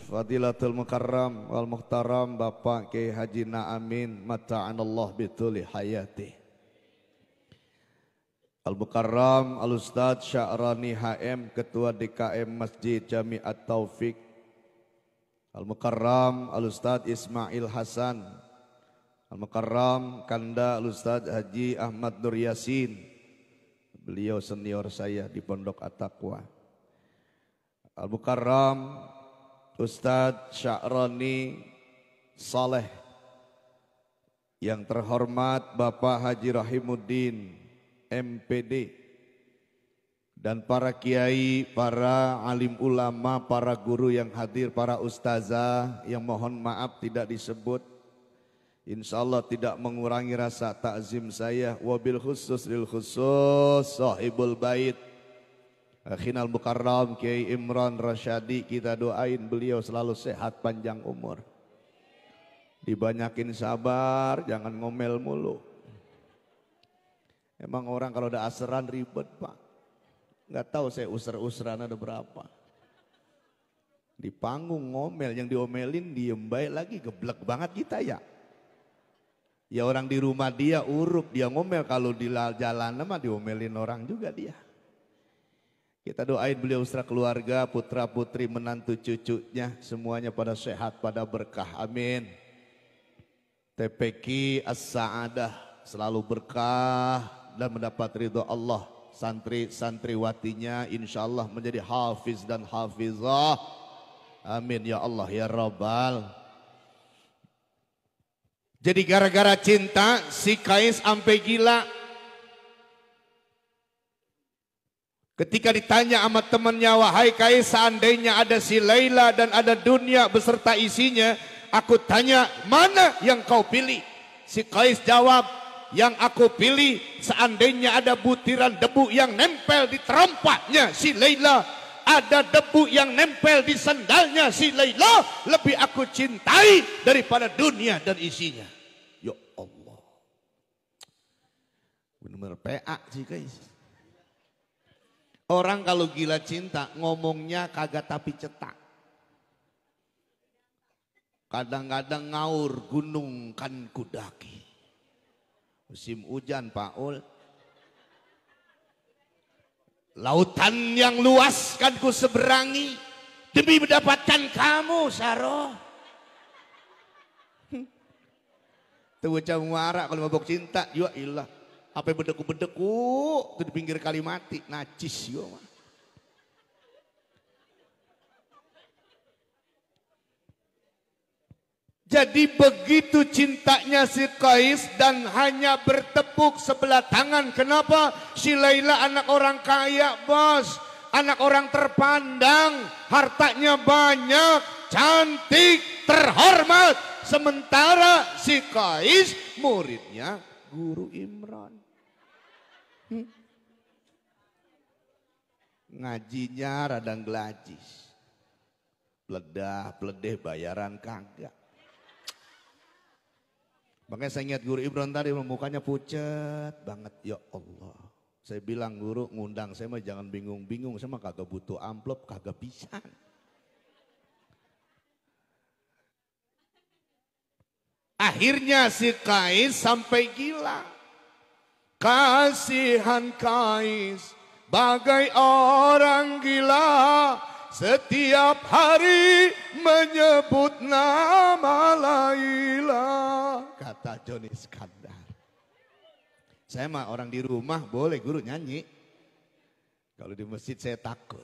Fadilatul Mukarram wal Muhtaram Bapak Kiai Haji Naamin mata'anallah bituli hayati. Al-Mukarram Al-Ustadz Sya'rani HM Ketua DKM Masjid Jami'at Taufik. Al-Mukarram Al-Ustadz Ismail Hasan. Al-Mukarram Kanda Al-Ustadz Haji Ahmad Nur Yasin. Beliau senior saya di Pondok At-Taqwa. Al-Mukarram Ustadz Sya'rani Saleh. Yang terhormat Bapak Haji Rahimuddin MPD. Dan para kiai, para alim ulama, para guru yang hadir, para ustazah yang mohon maaf tidak disebut. Insya Allah tidak mengurangi rasa takzim saya. Wabil khusus lil khusus sahibul bait Akhinal Mukarram Kiai Imran Rasyadi, kita doain beliau selalu sehat panjang umur. Dibanyakin sabar, jangan ngomel mulu. Emang orang kalau udah aseran ribet Pak. Nggak tahu saya usra-usran ada berapa. Di panggung ngomel, yang diomelin diem baik lagi, geblek banget kita ya. Ya orang di rumah dia uruk, dia ngomel, kalau di jalan mah diomelin orang juga dia. Kita doain beliau usra keluarga, putra putri, menantu cucunya, semuanya pada sehat, pada berkah, amin. TPQ As-Sa'adah selalu berkah dan mendapat ridho Allah. Santri-santriwatinya insya Allah menjadi hafiz dan hafizah, amin ya Allah ya Rabbal. Jadi gara-gara cinta si Kais sampai gila. Ketika ditanya sama temannya, wahai Kais, seandainya ada si Laila dan ada dunia beserta isinya, aku tanya, mana yang kau pilih? Si Kais jawab, yang aku pilih seandainya ada butiran debu yang nempel di terompahnya si Laila, ada debu yang nempel di sandalnya si Laila, lebih aku cintai daripada dunia dan isinya. Ya Allah. Benar-benar PA sih Kais. Orang kalau gila cinta ngomongnya kagak tapi cetak. Kadang-kadang ngaur, gunung kan kudaki. Musim hujan Pak Ul. Lautan yang luas kan ku seberangi demi mendapatkan kamu Saroh. Tuh bocah muara kalau mabok cinta, ya ilah. Apa bedeku-bedeku itu di pinggir kali mati, najis yo. Jadi begitu cintanya si Kais dan hanya bertepuk sebelah tangan. Kenapa? Si Laila anak orang kaya bos, anak orang terpandang, hartanya banyak, cantik, terhormat. Sementara si Kais muridnya Guru Imran. Ngajinya radang gelajis, peledah peledeh bayaran kagak. Makanya saya ingat Guru Imran tadi mukanya pucat banget, ya Allah. Saya bilang guru ngundang saya mah jangan bingung-bingung, saya mah kagak butuh amplop, kagak bisa. Akhirnya si Kais sampai gila. Kasihan Kais bagai orang gila, setiap hari menyebut nama Laila, kata Joni Iskandar. Saya mah orang di rumah boleh guru nyanyi. Kalau di masjid saya takut.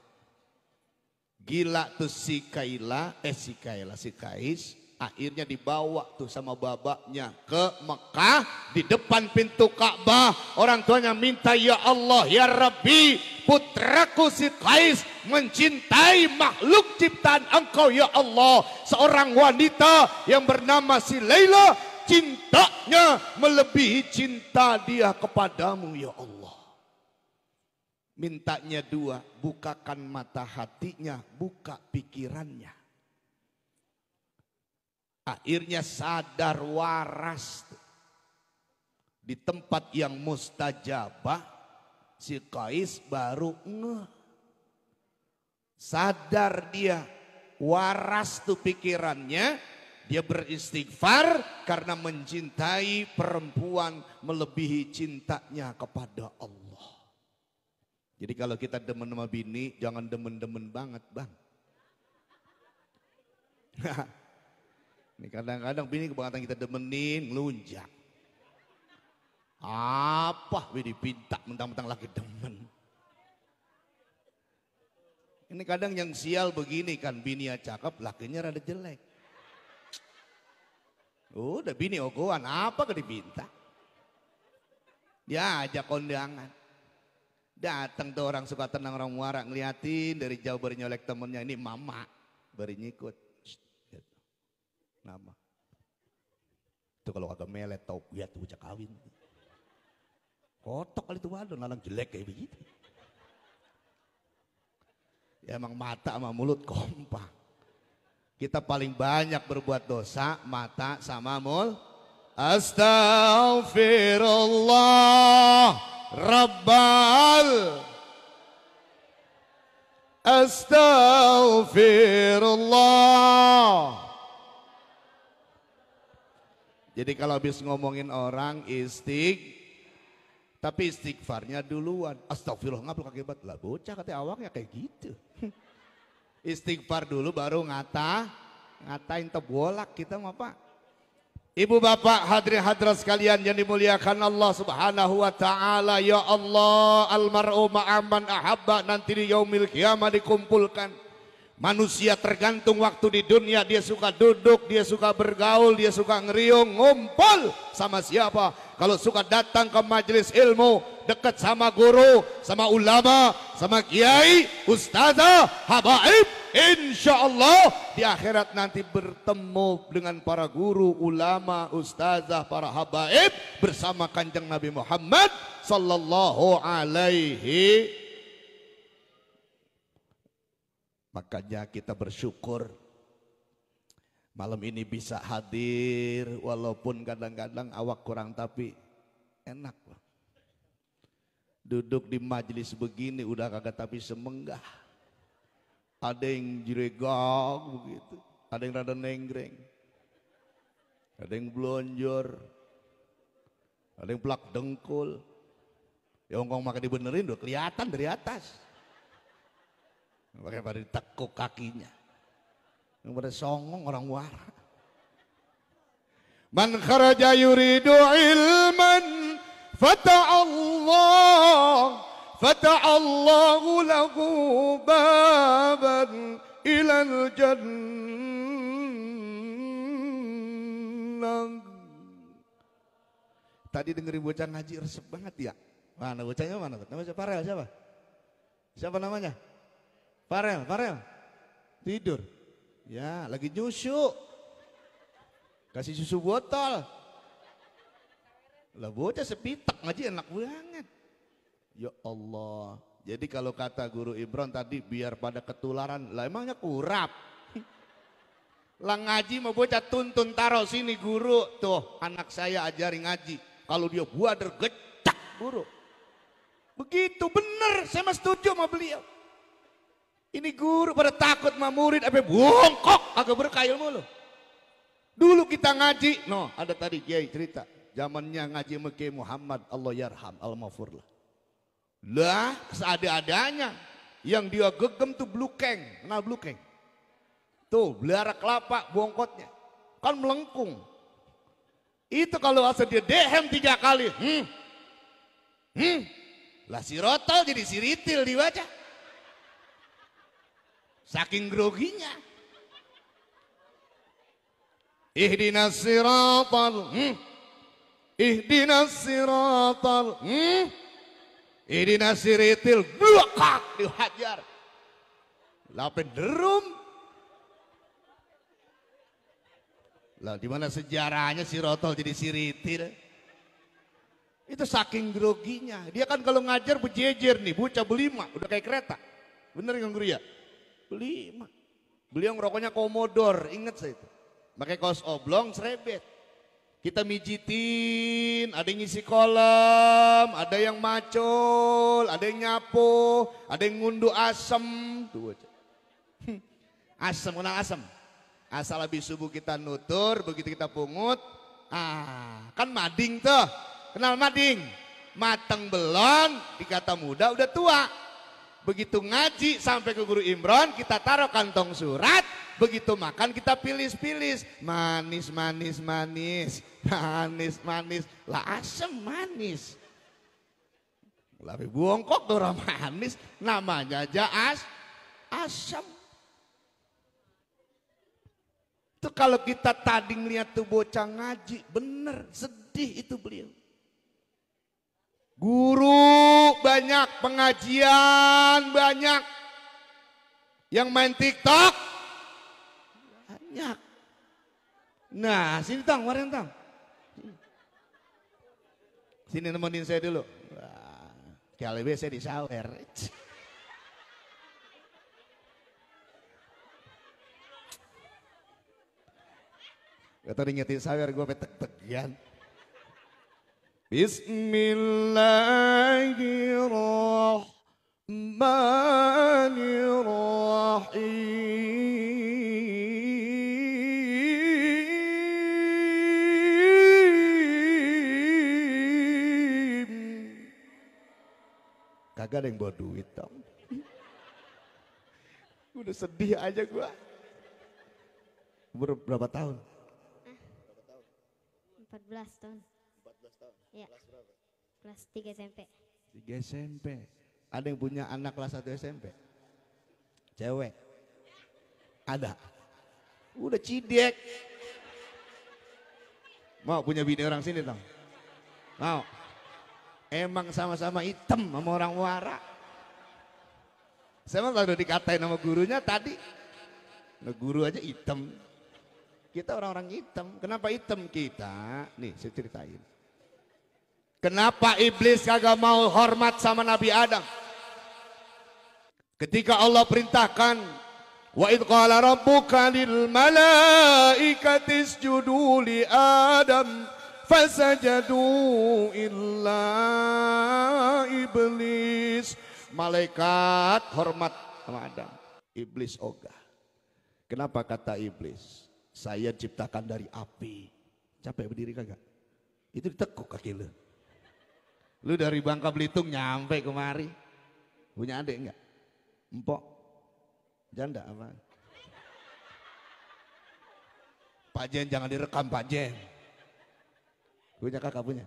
Gila tuh si Kais. Akhirnya dibawa tuh sama babaknya ke Mekah, di depan pintu Ka'bah. Orang tuanya minta, ya Allah, ya Rabbi, putraku si Kais mencintai makhluk ciptaan engkau ya Allah. Seorang wanita yang bernama si Laila, cintanya melebihi cinta dia kepadamu ya Allah. Mintanya dua, bukakan mata hatinya, buka pikirannya. Akhirnya sadar waras. Di tempat yang mustajabah, si Kais baru ngeh. Sadar dia waras tuh pikirannya, dia beristighfar karena mencintai perempuan melebihi cintanya kepada Allah. Jadi kalau kita demen sama bini, jangan demen-demen banget bang. Ini kadang-kadang bini kebangetan kita demenin, ngelunjak. Apa bini pinta mentang-mentang lagi demen. Ini kadang yang sial begini kan, bininya cakep, lakinya rada jelek. Udah bini ogohan, apa ke dipinta? Dia ajak kondangan. Datang tuh orang suka tenang, orang muara, ngeliatin dari jauh baru nyolek temennya, ini mama, baru nyikut. Nama. Itu kalau kagak melet tau lihat tuh bocah kawin. Kotok kali itu waduh, nalang jelek kayak begitu. Ya emang mata sama mulut kompak. Kita paling banyak berbuat dosa mata sama mulut. Astaghfirullah Rabbal. Astaghfirullah. Jadi kalau habis ngomongin orang tapi istighfarnya duluan. Astagfirullah ngapel kagebat lah bocah katanya awaknya kayak gitu. Istighfar dulu baru ngatain tebolak kita mah Pak. Ibu bapak hadirin hadirat sekalian yang dimuliakan Allah Subhanahu wa taala, ya Allah, almar'u ma'aman ahabba, nanti di yaumil qiyamah dikumpulkan. Manusia tergantung waktu di dunia, dia suka duduk, dia suka bergaul, dia suka ngeriung, ngumpul sama siapa? Kalau suka datang ke majelis ilmu, dekat sama guru, sama ulama, sama kiai, ustazah, habaib, insya Allah di akhirat nanti bertemu dengan para guru, ulama, ustazah, para habaib bersama kanjeng Nabi Muhammad sallallahu alaihi. Makanya kita bersyukur malam ini bisa hadir walaupun kadang-kadang awak kurang tapi enak. Duduk di majelis begini udah kagak tapi semenggah. Ada yang jiregang begitu, ada yang rada nenggreng, ada yang blonjor, ada yang pelak dengkul. Ya ongkong maka dibenerin udah kelihatan dari atas. Pakai pada ditekuk kakinya. Yang pada songong orang wara. Man kharaja yuridu ilman fata'allahu lahu baban ilal jannah. Tadi dengerin bocah ngaji resep banget ya. Mana bocahnya mana? Namanya Farel siapa? Siapa namanya? Farel tidur. Ya, lagi nyusu. Kasih susu botol. Lah bocah sepitak ngaji enak banget. Ya Allah. Jadi kalau kata guru Ibron tadi biar pada ketularan, lah emangnya kurap. Lah ngaji mau bocah tuntun taruh sini guru. Tuh anak saya ajari ngaji. Kalau dia buader gecak guru. Begitu bener, saya mah setuju sama beliau. Ini guru pada takut sama murid, apa bongkok, agak berkah ilmu loh. Dulu kita ngaji, ada tadi kiai cerita, zamannya ngaji sama Kiai Muhammad, Allah yarham, al-mafurlah. Lah, seada-adanya, yang dia gegem tuh blukeng, kenal blukeng? Tuh, belara kelapa bongkotnya, kan melengkung. Itu kalau asal dia dehem 3 kali, lah si rotol jadi si ritil dibaca. Saking groginya. Ihdinas siratal ihdinas siritil blokak dihajar. Lapen derum. Lah di mana sejarahnya si rotol jadi siritil? Itu saking groginya. Dia kan kalau ngajar berjejer nih, bocah belima, udah kayak kereta. Bener nggak guru ya? Belima. Beliau ngerokoknya Komodor, inget saya itu. Pakai kaos oblong, serebet. Kita mijitin, ada yang ngisi kolam, ada yang macul, ada yang nyapu, ada yang ngunduh asem. Tuh aja. Asam, kenal asam? Asal habis subuh kita nutur, begitu kita pungut, kan mading tuh. Kenal mading? Mateng belum, dikata muda udah tua. Begitu ngaji sampai ke Guru Imron, kita taruh kantong surat. Begitu makan kita pilih-pilih. Manis, manis, manis. Manis, manis. Lah asam manis. Tapi bongkok tuh orang manis. Namanya aja asam. Itu kalau kita tadi ngeliat tuh bocah ngaji, bener sedih itu beliau. Guru banyak, pengajian banyak, yang main TikTok banyak. Nah sini Tang, mari Tang. Sini nemenin saya dulu. Kali ini saya disawer. Gak tau ngingetin sawer gue petek-tegian. Bismillahirrahmanirrahim. Kagak ada yang bawa duit dong. Udah sedih aja gua. Umur berapa tahun? 14 tahun. 14 tahun. Ya. Kelas berapa? Kelas 3 SMP. 3 SMP. Ada yang punya anak kelas 1 SMP? Cewek? Ada? Udah cidek. Mau punya bini orang sini dong? Mau? Emang sama-sama hitam sama orang Muara. Saya mah udah dikatain sama gurunya tadi. Nah, guru aja hitam. Kita orang-orang hitam. Kenapa hitam kita? Nih saya ceritain. Kenapa iblis kagak mau hormat sama Nabi Adam? Ketika Allah perintahkan, wa idh qala rabbuka lil malaikati isjudu li Adam fasajadu illa iblis. Malaikat hormat sama Adam. Iblis ogah. Kenapa kata iblis? Saya ciptakan dari api. Capek berdiri kagak? Itu ditekuk kaki lu. Lu dari Bangka Belitung nyampe kemari. Punya adik enggak? Empok? Janda apa? Pak Jen jangan direkam Pak Jen. Punya kakak punya?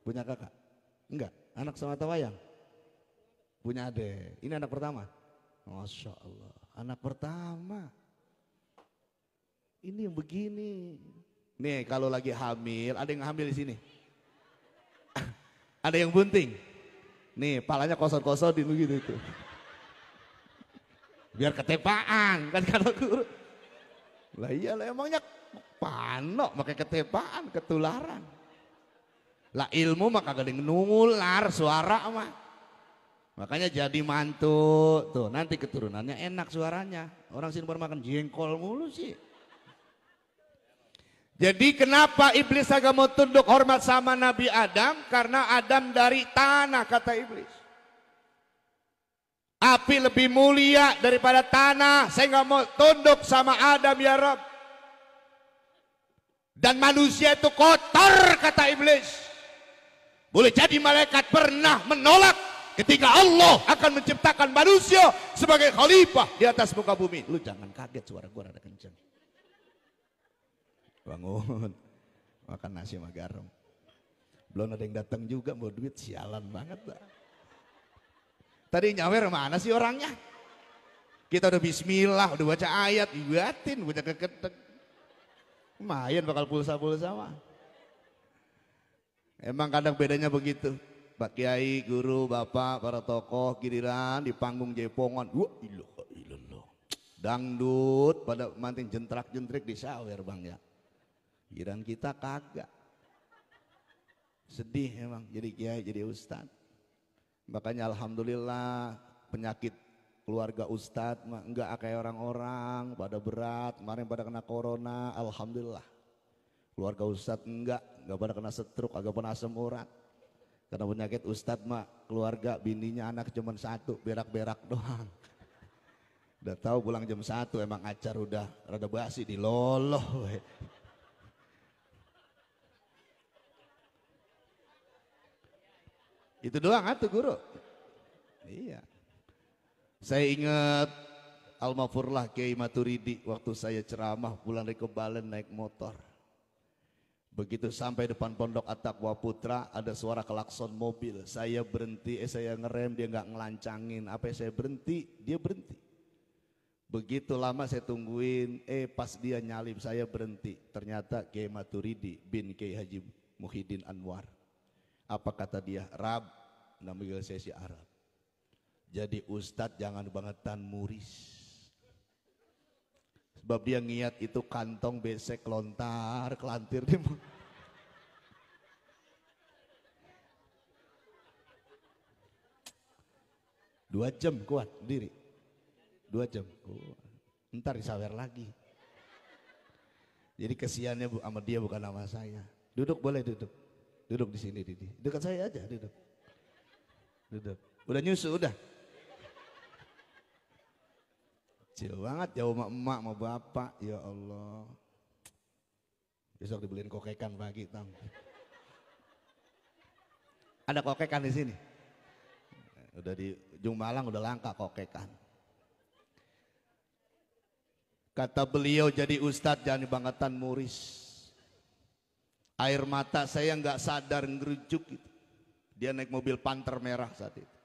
Punya kakak? Enggak? Anak semata wayang? Punya adik. Ini anak pertama? Masya Allah. Anak pertama. Ini yang begini. Nih kalau lagi hamil, ada yang hamil di sini. Ada yang bunting. Nih palanya kosor-kosorin begitu itu. Biar ketepaan kan kalau guru. Lah iyalah emangnya panok pakai ketepaan, ketularan. Lah ilmu mah kagak ada yang nular suara mah. Makanya jadi mantu tuh nanti keturunannya enak suaranya. Orang sini baru makan jengkol mulu sih. Jadi kenapa iblis agak mau tunduk hormat sama Nabi Adam? Karena Adam dari tanah kata iblis. Api lebih mulia daripada tanah. Saya nggak mau tunduk sama Adam ya Rabb. Dan manusia itu kotor kata iblis. Boleh jadi malaikat pernah menolak ketika Allah akan menciptakan manusia sebagai khalifah di atas muka bumi. Lu jangan kaget suara gua rada kenceng. Bangun, makan nasi sama garam. Belum ada yang datang juga mau duit, sialan banget. Tadi nyawer mana sih orangnya? Kita udah bismillah, udah baca ayat, ibatin, baca keketek. Lumayan bakal pulsa-pulsa mah. Emang kadang bedanya begitu. Pak Kiai, guru, bapak, para tokoh, giliran di panggung jepongan. Wah ilah. Dangdut, pada manting jentrak-jentrik di sawer bang ya. Giliran kita kagak. Sedih emang jadi kiai, jadi ustad. Makanya alhamdulillah penyakit keluarga ustad mah enggak kayak orang-orang pada berat, kemarin pada kena corona, alhamdulillah. Keluarga ustad enggak pada kena stroke, agak pernah asam urat. Karena penyakit ustad mah keluarga bininya anak cuma satu, berak-berak doang. Udah tahu pulang jam 1 emang acar udah rada basi diloloh. Itu doang atuh guru. Iya. Saya ingat almarhumlah Kiai Maturidi waktu saya ceramah pulang dari Kebalen naik motor. Begitu sampai depan Pondok At-Taqwa Putra ada suara klakson mobil. Saya berhenti, saya ngerem, dia nggak ngelancangin. Apa saya berhenti, dia berhenti. Begitu lama saya tungguin, pas dia nyalip saya berhenti. Ternyata Kiai Maturidi bin Kiai Haji Muhyiddin Anwar. Apa kata dia? Rab, namanya sesi Arab. Jadi ustadz jangan bangetan muris. Sebab dia ngiat itu kantong besek lontar, kelantir dia. 2 jam kuat diri. 2 jam. Ntar disawer lagi. Jadi kesiannya sama dia bukan sama saya. Duduk boleh duduk. Duduk di sini Didi. Dekat saya aja duduk. Duduk. Udah nyusu udah. Kecil banget jauh sama emak sama bapak. Ya Allah. Besok dibeliin kokekan pagi tam. Ada kokekan di sini. Udah di Ujung Malang udah langka kokekan. Kata beliau jadi ustadz jangan dibanggetan muris. Air mata saya nggak sadar ngerujuk gitu. Dia naik mobil Panther merah saat itu.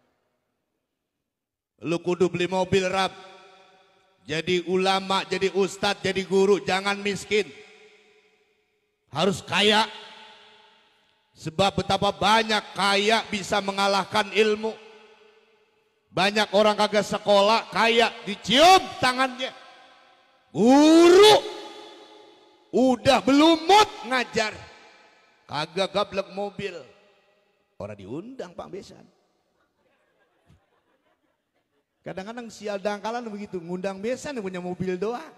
Lu kudu beli mobil Rab. Jadi ulama, jadi ustadz, jadi guru, jangan miskin. Harus kaya. Sebab betapa banyak kaya bisa mengalahkan ilmu. Banyak orang kagak sekolah, kaya dicium tangannya. Guru udah belumut ngajar. Kagak gablek mobil. Orang diundang Pak Besan. Kadang-kadang sial dangkalan begitu, ngundang Besan yang punya mobil doang.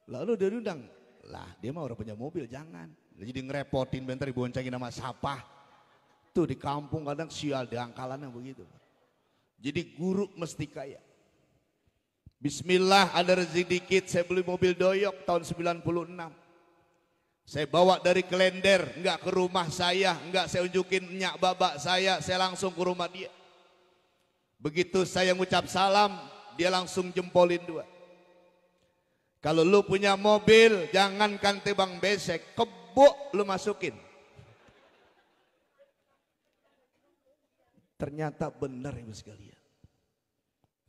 Lalu dia diundang, lah dia mah orang punya mobil jangan. Jadi ngerepotin bentar diboncengin sama siapa. Tuh di kampung kadang sial dangkalan yang begitu. Jadi guru mesti kaya. Bismillah ada rezeki dikit saya beli mobil doyok tahun 96. Saya bawa dari Klender, enggak ke rumah saya, enggak saya unjukin nyak babak saya langsung ke rumah dia. Begitu saya ngucap salam, dia langsung jempolin 2. Kalau lu punya mobil, jangankan tebang besek, kebo lu masukin. Ternyata benar ibu sekalian.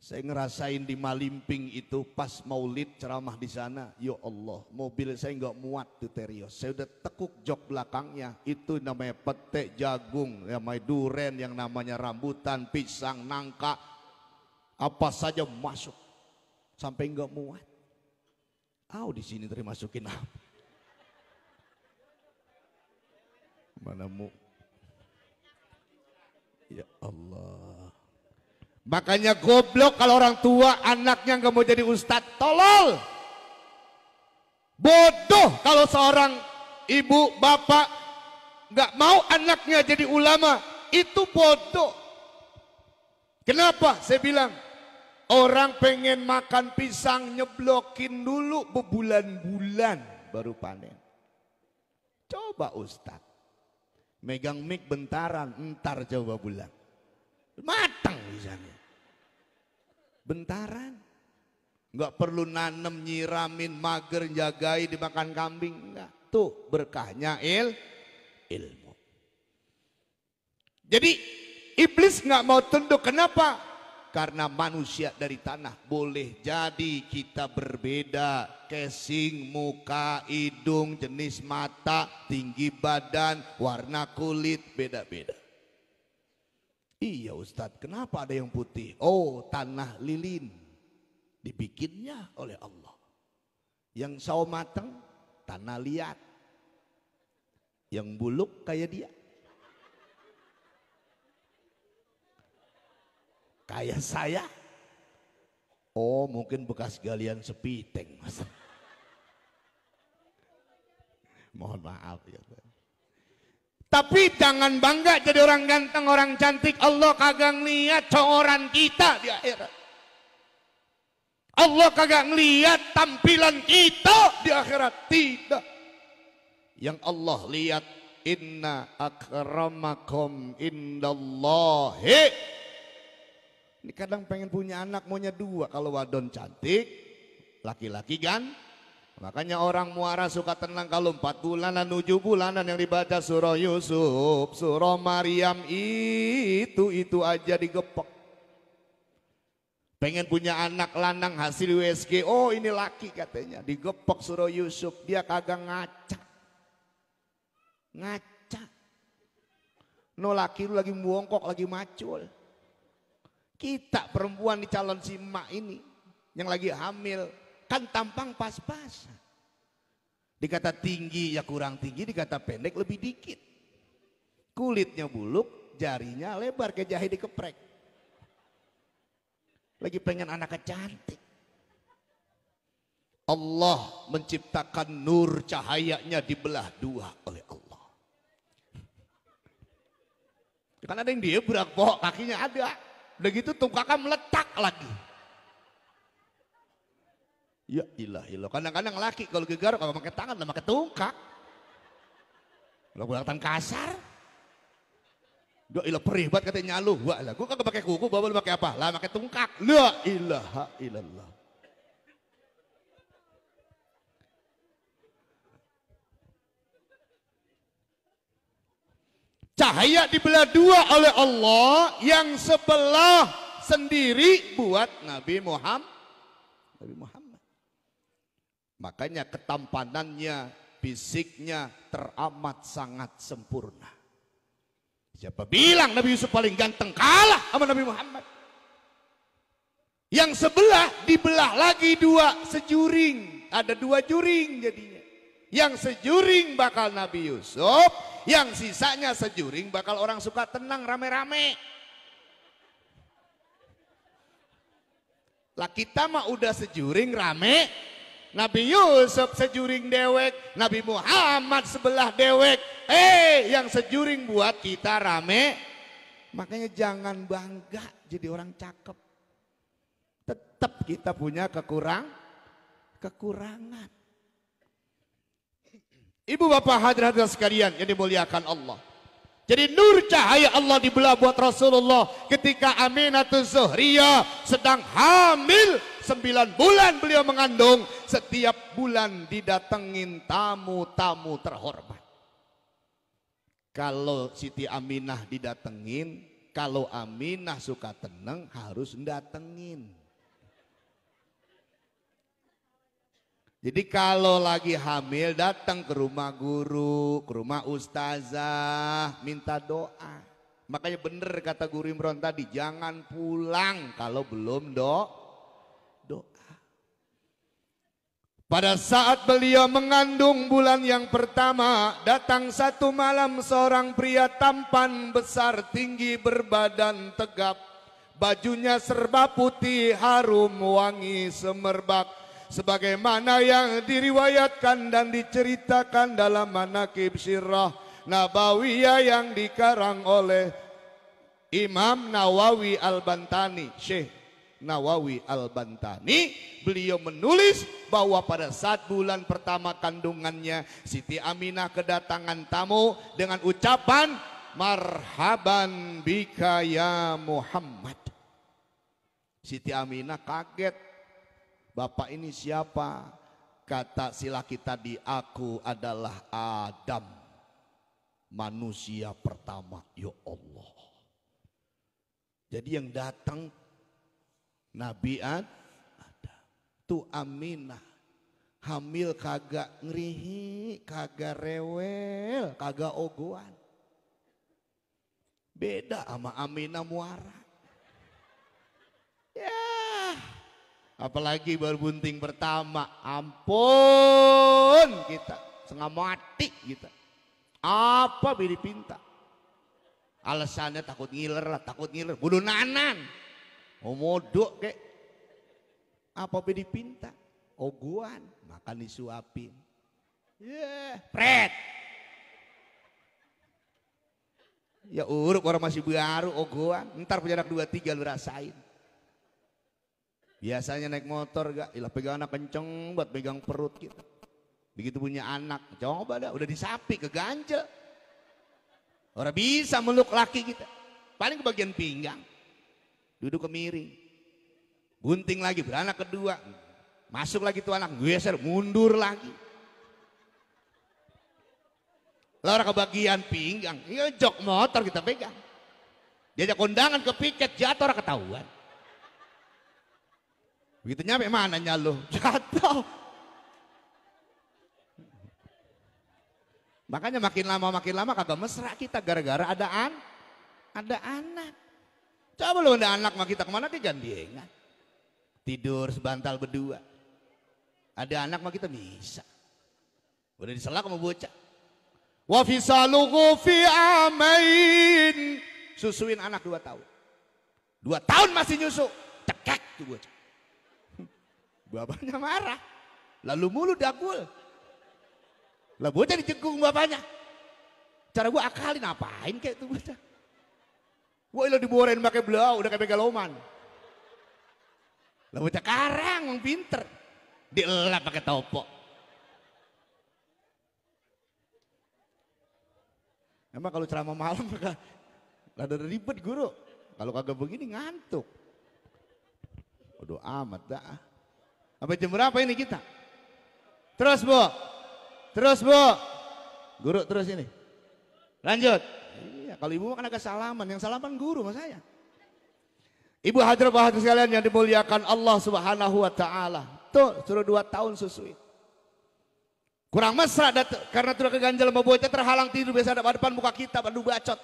Saya ngerasain di Malimping itu pas maulid ceramah di sana. Ya Allah, mobil saya nggak muat tuh Terios. Saya udah tekuk jok belakangnya. Itu namanya petek jagung, namanya duren, yang namanya rambutan, pisang, nangka. Apa saja masuk. Sampai nggak muat. Di sini termasukin apa? Mana mu? Ya Allah. Makanya goblok kalau orang tua anaknya nggak mau jadi ustadz, tolol. Bodoh kalau seorang ibu bapak nggak mau anaknya jadi ulama, itu bodoh. Kenapa? Saya bilang orang pengen makan pisang nyeblokin dulu berbulan-bulan baru panen. Coba ustadz megang mic bentaran, entar coba bulan. Matang misalnya. Bentaran. Enggak perlu nanem, nyiramin, mager, jagai, dimakan kambing. Enggak. Tuh berkahnya ilmu. Jadi iblis enggak mau tunduk. Kenapa? Karena manusia dari tanah. Boleh jadi kita berbeda. Casing, muka, hidung, jenis mata, tinggi badan, warna kulit, beda-beda. Iya Ustadz, kenapa ada yang putih? Oh, tanah lilin. Dibikinnya oleh Allah. Yang sawo mateng, tanah liat. Yang buluk kayak dia. Kayak saya. Oh, mungkin bekas galian sepiteng. Mas. Mohon maaf ya. Tapi jangan bangga jadi orang ganteng, orang cantik. Allah kagak lihat coran kita di akhirat. Allah kagak ngeliat tampilan kita di akhirat, tidak. Yang Allah lihat, inna akramakum indallahi. Ini kadang pengen punya anak maunya dua, kalau wadon cantik, laki-laki kan. Makanya orang muara suka tenang kalau 4 bulanan 7 bulanan yang dibaca surah Yusuf, surah Maryam itu aja digepok. Pengen punya anak lanang hasil USG, oh ini laki katanya, digepok surah Yusuf, dia kagak ngaca. No laki lu lagi muongkok, lagi macul. Kita perempuan di calon si emak ini yang lagi hamil kan tampang pas-pasan. Dikata tinggi ya kurang tinggi, dikata pendek lebih dikit. Kulitnya buluk, jarinya lebar kayak jahe dikeprek. Lagi pengen anaknya cantik. Allah menciptakan nur cahayanya dibelah 2 oleh Allah. Kan ada yang diebrak pohon kakinya ada. Udah gitu tungkaknya meletak lagi. Ya ilah. Kadang-kadang laki kalau gegar kalau pakai tangan lah pakai tungkak. Kalau kelihatan kasar. Ya ilah perih banget katanya lu. Wah lah, gue kagak pakai kuku, bawa lu pakai apa? Lah pakai tungkak. La ilaha illallah. Cahaya dibelah 2 oleh Allah, yang sebelah sendiri buat Nabi Muhammad. Makanya ketampanannya, fisiknya teramat sangat sempurna. Siapa bilang Nabi Yusuf paling ganteng? Kalah sama Nabi Muhammad. Yang sebelah dibelah lagi 2 sejuring. Ada 2 juring jadinya. Yang sejuring bakal Nabi Yusuf, yang sisanya sejuring bakal orang suka tenang rame-rame. Lah kita mah udah sejuring rame. Nabi Yusuf sejuring dewek, Nabi Muhammad sebelah dewek. Yang sejuring buat kita rame. Makanya jangan bangga jadi orang cakep. Tetap kita punya kekurangan. Ibu bapak hadirin sekalian yang dimuliakan Allah. Jadi nur cahaya Allah dibelah buat Rasulullah ketika Aminatus Zuhriyah sedang hamil 9 bulan beliau mengandung. Setiap bulan didatengin tamu-tamu terhormat. Kalau Siti Aminah didatengin, kalau Aminah suka tenang harus datengin. Jadi kalau lagi hamil datang ke rumah guru, ke rumah ustazah, minta doa. Makanya bener kata Guru Imron tadi, jangan pulang kalau belum doa. Pada saat beliau mengandung bulan yang pertama, datang satu malam seorang pria tampan, besar, tinggi, berbadan tegap. Bajunya serba putih, harum, wangi, semerbak. Sebagaimana yang diriwayatkan dan diceritakan dalam manaqib sirah Nabawiyah yang dikarang oleh Imam Nawawi Al-Bantani, Syekh Nawawi Al-Bantani. Beliau menulis bahwa pada saat bulan pertama kandungannya, Siti Aminah kedatangan tamu dengan ucapan marhaban bika ya Muhammad. Siti Aminah kaget. Bapak ini siapa? Kata si laki tadi, aku adalah Adam, manusia pertama. Ya Allah. Jadi yang datang Nabi Adam. Tuh Aminah hamil kagak ngerihi, kagak rewel, kagak ogoan. Beda sama Aminah muara. Ya. Apalagi baru bunting pertama, ampun kita setengah mati kita. Apa bedi pinta? Alasannya takut ngiler lah, takut ngiler. Bunuh nanan, modok kek. Apa bedi pinta? Oguan, makan disuapin. Pret. Ya uruk orang masih baru ogoan. Ntar punya anak 2-3 lu rasain. Biasanya naik motor gak, ilah pegang anak kenceng buat pegang perut gitu. Begitu punya anak, coba dah, udah disapi ke ganjel. Orang bisa meluk laki kita, paling ke bagian pinggang, duduk ke miring, bunting lagi, beranak kedua, masuk lagi tuh anak, geser, mundur lagi. Lalu ke bagian pinggang, ya jok motor kita pegang. Diajak kondangan ke piket, jatuh orang ketahuan. Begitu nyampe mananya lo, jatuh. Makanya makin lama kagak mesra kita gara-gara ada anak. Coba lo ada anak mah kita kemana digandengan. Tidur sebantal berdua. Ada anak mah kita bisa. Udah diselak sama bocah. Wa fisaluhu fi amain. Susuin anak 2 tahun. 2 tahun masih nyusu. Cekek tuh bocah. Bapaknya marah. Lalu mulu dagul. Lah bocah dicegung bapaknya. Cara gua akalin apain kayak tuh bocah. Gua ilah diborain pakai belau udah kayak megaloman. Lah bocah karang yang pinter. Dielap pakai topo. Emang kalau ceramah malam ada ribet guru. Kalau kagak begini ngantuk. Waduh amat dah. Sampai jam berapa ini kita? Terus bu. Guru terus ini. Lanjut. Iya, kalau ibu kan agak salaman. Yang salaman guru mas saya. Ibu hadirat bahagia sekalian yang dimuliakan Allah Subhanahu wa taala. Tuh, suruh 2 tahun susui. Kurang mesra karena sudah keganjal sama bocah terhalang tidur biasa ada depan muka kita baru bacot.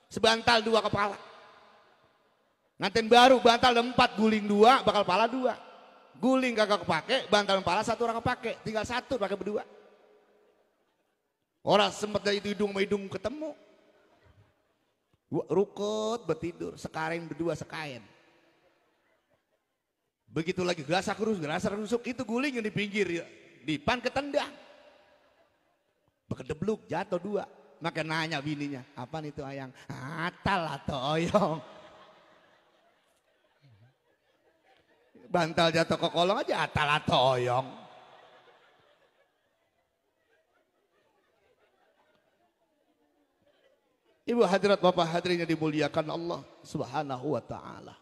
Sebantal 2 kepala. Nganten baru bantal 4 guling 2 bakal pala 2. Guling kagak kepake, bantal kepala 1 orang kepake, tinggal 1 pakai berdua. Orang sempat dari hidung sama hidung ketemu. Rukut bertidur, sekarang berdua sekain. Begitu lagi gerasa kerusuk itu guling yang di pinggir ya. Dipan ketendang. Bekedebluk jatuh 2. Maka nanya bininya, apa itu ayang? Atal atau oyong. Bantal jatuh ke kolong aja atal atau oyong. Ibu hadirat bapak hadirin yang dimuliakan Allah Subhanahu wa taala.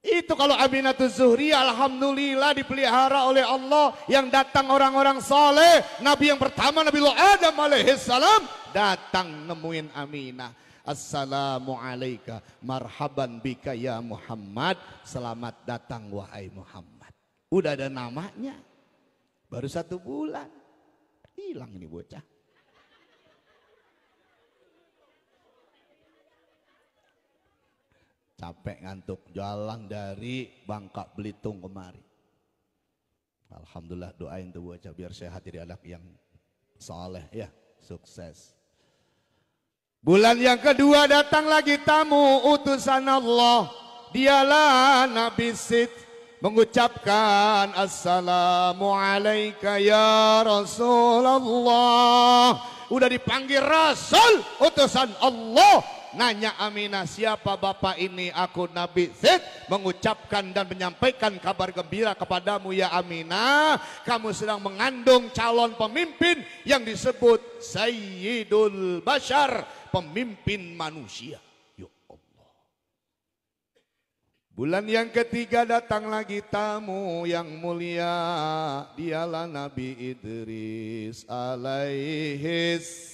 Itu kalau Aminatul Zuhri alhamdulillah dipelihara oleh Allah, yang datang orang-orang saleh. Nabi yang pertama Nabi Adam alaihissalam datang nemuin Aminah. Assalamu alayka marhaban bika ya Muhammad. Selamat datang wahai Muhammad. Udah ada namanya. Baru 1 bulan. Hilang ini bocah. Capek ngantuk jalan dari Bangka Belitung kemari. Alhamdulillah doain tuh bocah biar sehat jadi anak yang saleh ya, sukses. Bulan yang kedua datang lagi tamu utusan Allah. Dialah Nabi Sid mengucapkan assalamu alayka ya Rasulullah. Udah dipanggil Rasul utusan Allah. Nanya Aminah, siapa bapak ini? Aku Nabi Sid, mengucapkan dan menyampaikan kabar gembira kepadamu ya Aminah. Kamu sedang mengandung calon pemimpin yang disebut Sayyidul Bashar, pemimpin manusia. Ya Allah. Bulan yang ketiga datang lagi tamu yang mulia. Dialah Nabi Idris alaihis.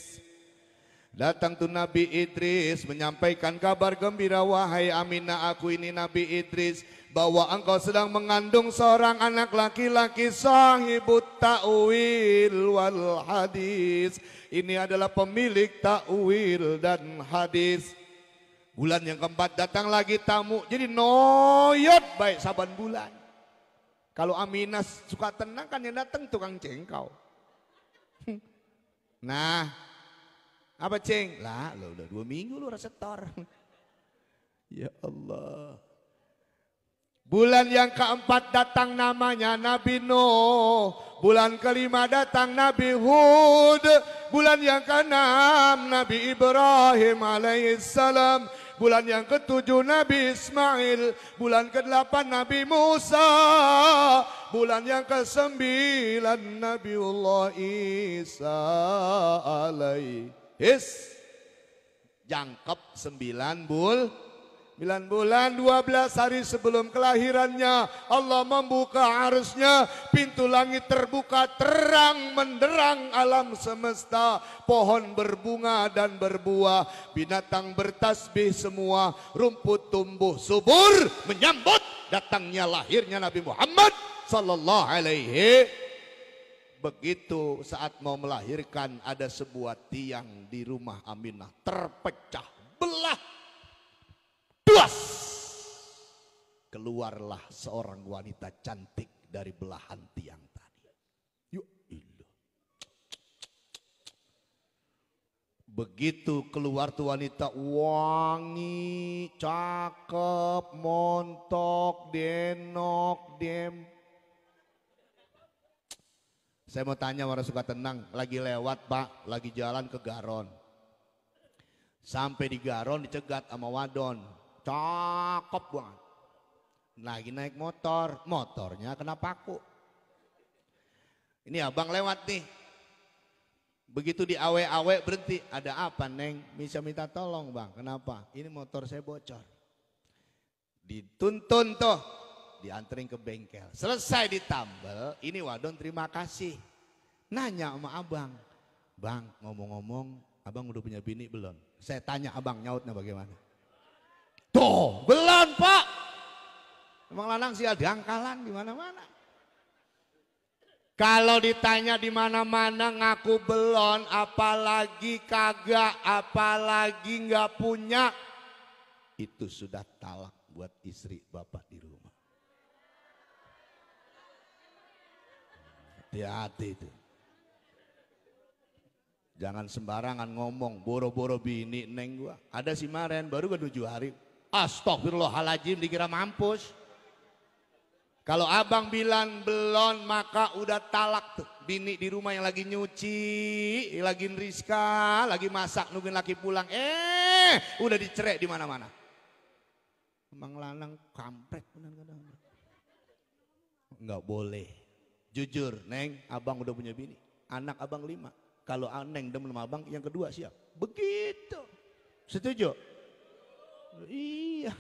Datang tuh Nabi Idris menyampaikan kabar gembira, wahai Aminah, aku ini Nabi Idris, bahwa engkau sedang mengandung seorang anak laki-laki sahibut ta'wil wal hadis. Ini adalah pemilik ta'wil dan hadis. Bulan yang keempat datang lagi tamu, jadi noyot baik saban bulan. Kalau Aminah suka tenang kan yang datang tukang jengkau. Nah, apa ceng? Lah, lo udah 2 minggu lo resetor. Ya Allah. Bulan yang keempat datang namanya Nabi Nuh. Bulan kelima datang Nabi Hud. Bulan yang keenam Nabi Ibrahim alaihissalam. bulan yang ke-7 Nabi Ismail, bulan ke-8 Nabi Musa, bulan yang ke-9 Nabiullah Isa alaihis. Jangkep 9 bulan 12 hari sebelum kelahirannya Allah membuka arsy-Nya, pintu langit terbuka, terang menderang alam semesta, pohon berbunga dan berbuah, binatang bertasbih semua, rumput tumbuh subur menyambut datangnya lahirnya Nabi Muhammad sallallahu alaihi. Begitu saat mau melahirkan ada sebuah tiang di rumah Aminah terpecah belah. Duas, keluarlah seorang wanita cantik dari belahan tiang tadi. Yuk, begitu keluar tuh wanita wangi, cakep, montok, denok, dem. Saya mau tanya orang suka tenang, lagi lewat Pak, lagi jalan ke Garon. Sampai di Garon dicegat sama wadon. Cakep banget. Lagi naik motor, motornya kena paku. Ini abang lewat nih. Begitu di awe-awe berhenti. Ada apa Neng? Bisa minta tolong Bang. Kenapa? Ini motor saya bocor. Dituntun tuh. Dianterin ke bengkel. Selesai ditambel. Ini wadon terima kasih. Nanya sama abang. Bang ngomong-ngomong abang udah punya bini belum? Saya tanya abang nyautnya bagaimana? Tuh, belum Pak. Emang lanang sih ada angkalan di mana-mana. Kalau ditanya di mana-mana ngaku belum, apalagi kagak, apalagi nggak punya, itu sudah talak buat istri bapak di rumah. Hati-hati itu. Jangan sembarangan ngomong, boro-boro bini Neng gua. Ada si Maren baru ke 7 hari. Astagfirullahaladzim dikira mampus. Kalau abang bilang belum maka udah talak tuh. Bini di rumah yang lagi nyuci, lagi Rizka, lagi masak nungguin laki pulang. Udah dicerai di mana-mana. Emang lanang kampret benar-benar. Enggak boleh. Jujur Neng, abang udah punya bini. Anak abang 5. Kalau Neng demen sama abang yang kedua siap. Begitu. Setuju? Iya.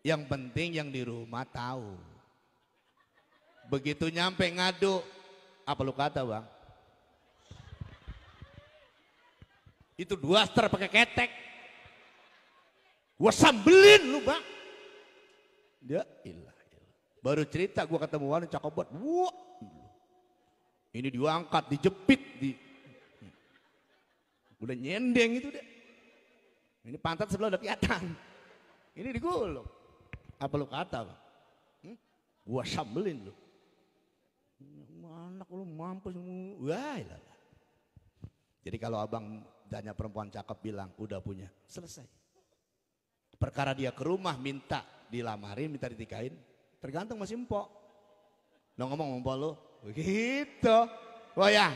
Yang penting yang di rumah tahu. Begitu nyampe ngadu, apa lu kata Bang? Itu 2 ster pakai ketek. Gua sambelin lu Bang. Ya ilah. Baru cerita gua ketemu wanita cakep banget. Wah. Ini diangkat, dijepit, udah nyendeng itu deh. Ini pantat sebelah udah kelihatan. Ini digulung. Apa lu kata Bang? Gua sambelin lu. Anak lu mampus. Wah, ilah. Jadi kalau abang tanya perempuan cakep bilang udah punya, selesai. Perkara dia ke rumah minta dilamarin, minta ditikahin, tergantung masih empok. Lo ngomong empok lu, begitu. Wah ya,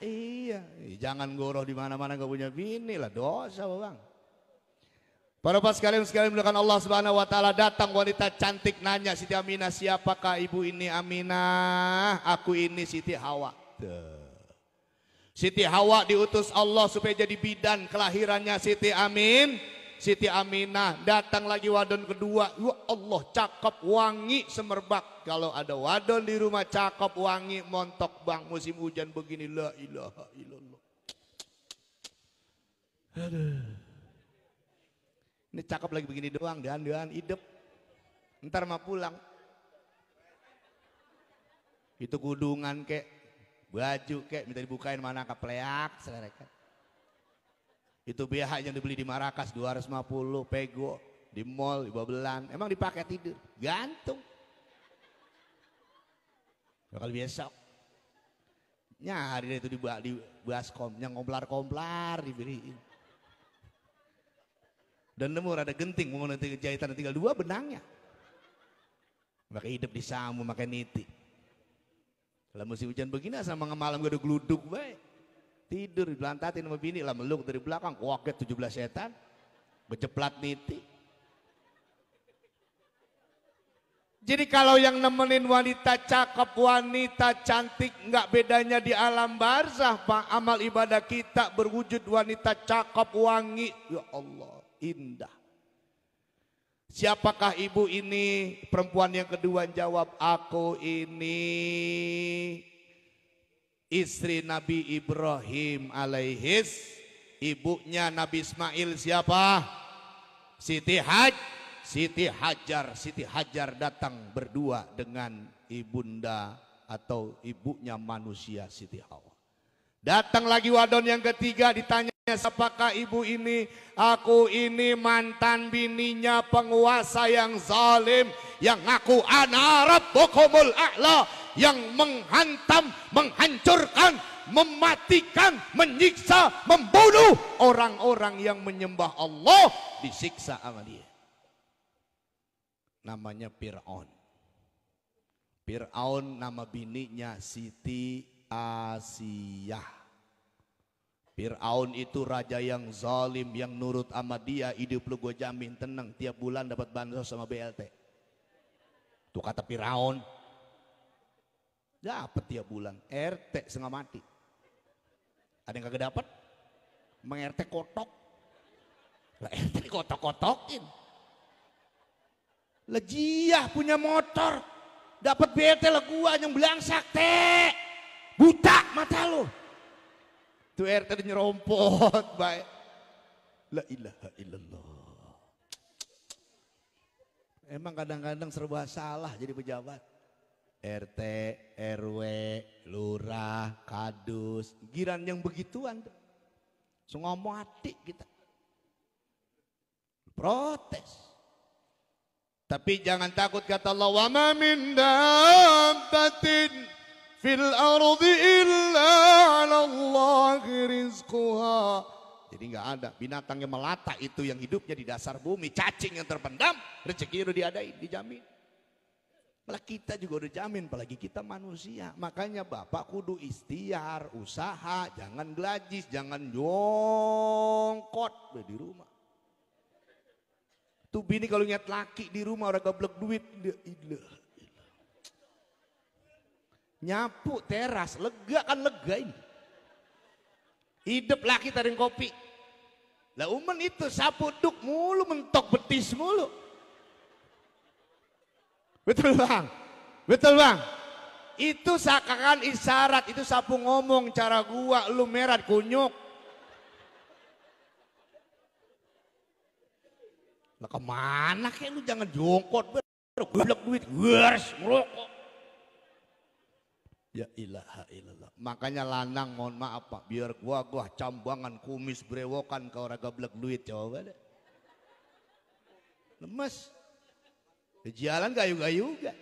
iya. Jangan goroh di mana-mana gak punya bini lah, dosa Bang. Para pas sekalian mulakan Allah Subhanahu wa taala, datang wanita cantik nanya Siti Aminah, siapakah ibu ini Aminah? Aku ini Siti Hawa. Siti Hawa diutus Allah supaya jadi bidan kelahirannya Siti Aminah. Datang lagi wadon kedua. Ya Allah, cakep, wangi, semerbak. Kalau ada wadon di rumah cakep, wangi, montok Bang, musim hujan begini, la ilaha illallah. Aduh. Ini cakep lagi begini doang, dan hidup. Ntar mah pulang. Itu kudungan kek, baju kek, minta dibukain mana kepleak, selerakan. Itu BH yang dibeli di Marakas 250, pego, di mall, di Babelan. Emang dipakai tidur, gantung. Bakal besok. Nyari itu di baskom, yang komplar diberiin. Dan nemu ada genting, mau nanti jahitan tinggal 2 benangnya. Pakai hidup di samu, makan niti. Kalau musim hujan begini sama malam gue udah geluduk baik. Tidur dibelantatin sama bini lah, meluk dari belakang, koket 17 setan. Beceplat niti. Jadi kalau yang nemenin wanita cakep, wanita cantik, nggak bedanya di alam barzah, Pak. Amal ibadah kita berwujud wanita cakep, wangi. Ya Allah, indah. Siapakah ibu ini? Perempuan yang kedua jawab, aku ini istri Nabi Ibrahim alaihis. Ibunya Nabi Ismail siapa? Siti Hajar. Siti Hajar datang berdua dengan ibunda atau ibunya manusia Siti Hawa. Datang lagi wadon yang ketiga, ditanya siapakah ibu ini? Aku ini mantan bininya penguasa yang zalim, yang ngaku ana rabbukumul a'la, yang menghantam, menghancurkan, mematikan, menyiksa, membunuh orang-orang yang menyembah Allah, disiksa sama dia. Namanya Fir'aun. Fir'aun nama bininya Siti Asiyah. Fir'aun itu raja yang zalim, yang nurut sama dia, hidup lu gue jamin tenang, tiap bulan dapat bansos sama BLT. Tuh kata Fir'aun. Dapat tiap bulan, RT setengah mati. Ada yang kagak dapat? Emang RT kotok. Lah RT dikotok-kotokin. Lejiah punya motor, dapat BLT lah gua yang belangsak teh. Buta mata lu. Tuh RT nyerompot baik. La ilaha illallah. Emang kadang-kadang serba salah jadi pejabat. RT, RW, lurah, kadus, giran yang begituan. So ngomong hati kita. Protes. Tapi jangan takut kata Allah, wa ma min dabbatin fil ardi illa 'ala Allahi rizquha. Jadi enggak ada binatang yang melata itu yang hidupnya di dasar bumi, cacing yang terpendam, rezeki udah diadain, dijamin. Malah kita juga udah jamin, apalagi kita manusia. Makanya Bapak kudu ikhtiar, usaha, jangan gelajis, jangan jongkot di rumah. Tuh bini kalau ingat laki di rumah orang gablek duit, nyapu teras, lega kan lega ini. Hidup laki taring kopi. Lah umen itu sapu duk mulu, mentok betis mulu. Betul bang, betul bang. Itu seakan isyarat, itu sapu ngomong cara gua, lu merah kunyuk. Lah kemana kayak lu jangan jongkot, goblok duit, harus ngerokok. Ya ilaha illallah. Makanya lanang mohon maaf Pak, biar gua cambangan kumis brewokan ke orang gablek duit, coba deh. Lemes. Di jalan gayu-gayu juga.